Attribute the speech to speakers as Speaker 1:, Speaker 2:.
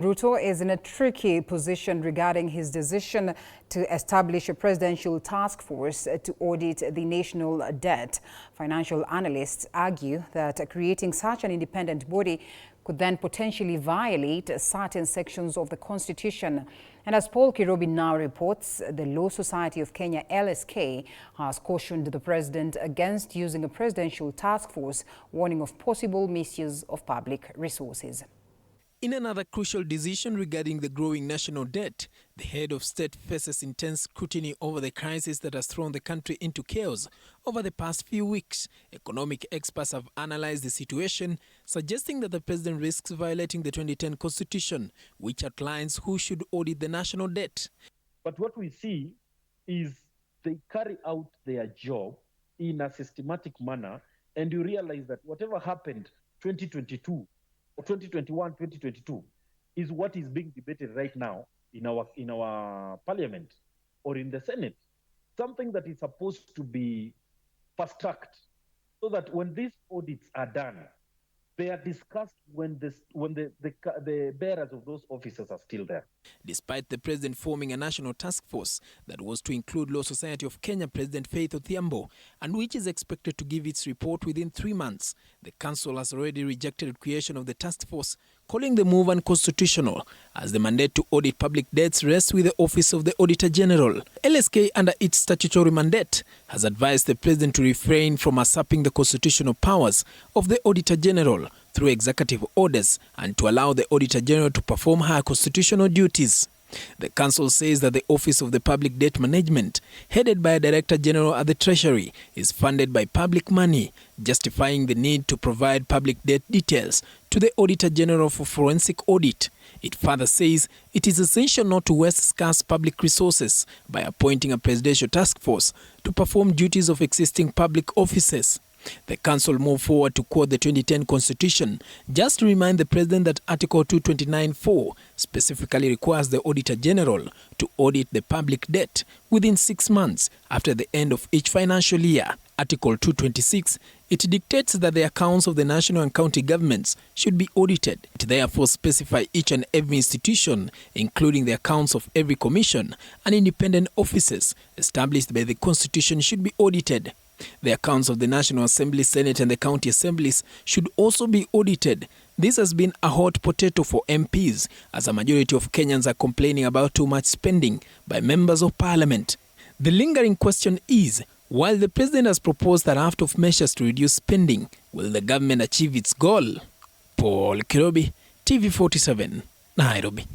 Speaker 1: Ruto is in a tricky position regarding his decision to establish a presidential task force to audit the national debt. Financial analysts argue that creating such an independent body could then potentially violate certain sections of the Constitution. And as Paul Kirobi now reports, the Law Society of Kenya, LSK, has cautioned the president against using a presidential task force, warning of possible misuse of public resources.
Speaker 2: In another crucial decision regarding the growing national debt, the head of state faces intense scrutiny over the crisis that has thrown the country into chaos over the past few weeks. Economic experts have analyzed the situation, suggesting that the president risks violating the 2010 constitution, which outlines who should audit the national debt.
Speaker 3: But what we see is they carry out their job in a systematic manner, and you realize that whatever happened 2022, 2021, 2022 is what is being debated right now in our parliament or in the Senate. Something that is supposed to be fast-tracked so that when these audits are done, they are discussed when the bearers of those officers are still there.
Speaker 2: Despite the president forming a national task force that was to include Law Society of Kenya President Faith Odhiambo, and which is expected to give its report within 3 months, the council has already rejected the creation of the task force, calling the move unconstitutional, as the mandate to audit public debts rests with the Office of the Auditor General. LSK, under its statutory mandate, has advised the president to refrain from usurping the constitutional powers of the Auditor General through executive orders and to allow the Auditor General to perform her constitutional duties. The council says that the Office of the Public Debt Management, headed by a Director General at the Treasury, is funded by public money, justifying the need to provide public debt details to the Auditor General for forensic audit. It further says it is essential not to waste scarce public resources by appointing a presidential task force to perform duties of existing public offices. The council moved forward to quote the 2010 constitution, just to remind the president that Article 229(4) specifically requires the Auditor General to audit the public debt within 6 months after the end of each financial year. Article 226, it dictates that the accounts of the national and county governments should be audited. It therefore specifies each and every institution, including the accounts of every commission and independent offices established by the constitution, should be audited. The accounts of the National Assembly, Senate and the county assemblies should also be audited. This has been a hot potato for MPs, as a majority of Kenyans are complaining about too much spending by members of parliament. The lingering question is, while the president has proposed a raft of measures to reduce spending, will the government achieve its goal? Paul Kirobi, TV47, Nairobi.